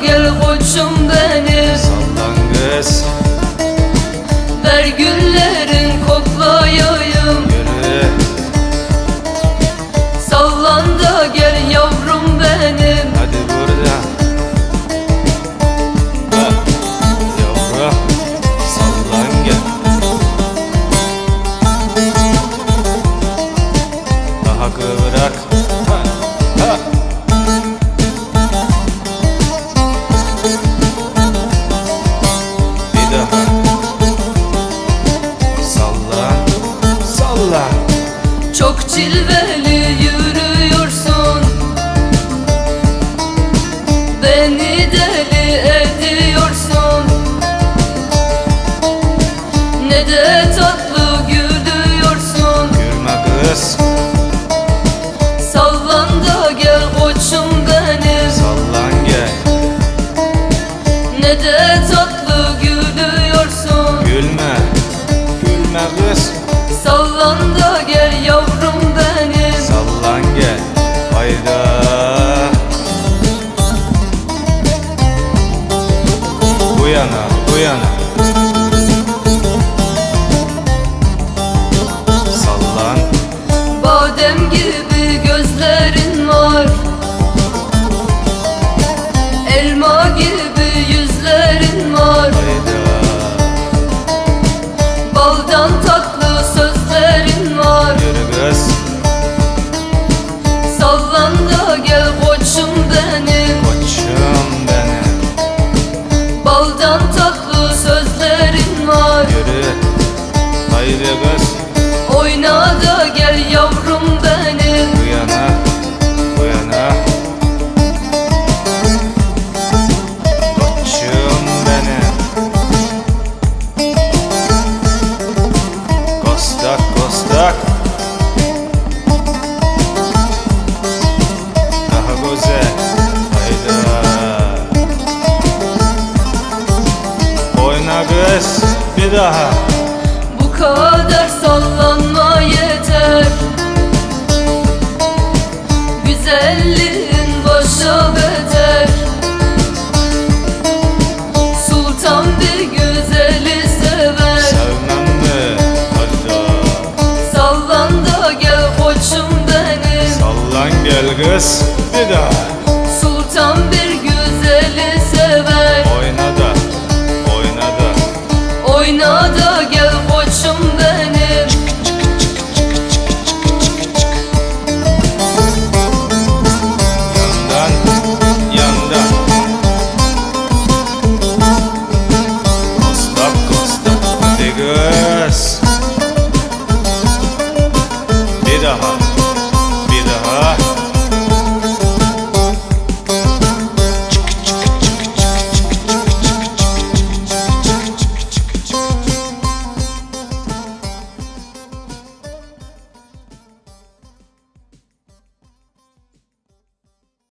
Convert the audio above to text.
gel koçum benim. Sallan kız. Ver güllerin koklayayım. Yürü. Sallan da gel yavrum benim. Hadi burada. Ha. Yavrum. Sallan gel. Daha kıvrak. Ha. Ha. Bir daha. Sallan. Sallan. Çok cilveli yürüyorsun, beni deli ediyorsun. Ne de tatlı gülüyorsun. Gülme kız. Sallan da gel koçum benim. Sallan gel. Ne de tatlı gülüyorsun. Gülme. Gülme kız. Sallan da gel yavrum benim. Sallan gel. Hayda. Bu yana, bu yana. Sallan. Badem gibi gözlerin var, elma gibi yüzlerin var. Hayda. Baldan tatlı sözlerin var. Yürü kız. Sallan da gel koçum benim. Koçum benim. Baldan tatlı sözlerin var. Yürü. Haydi kız. Oyna da gel yavrum benim. Bu yana, bu yana. Koçum benim. Kostak, kostak. Daha güzel. Hayda. Oyna kız. Bir daha. Bu kadar sallanma yeter. Güzelliğin başa beter. Sultan bir güzeli sever. Sevmem mi? Hayda. Sallan da gel koçum benim. Sallan gel kız.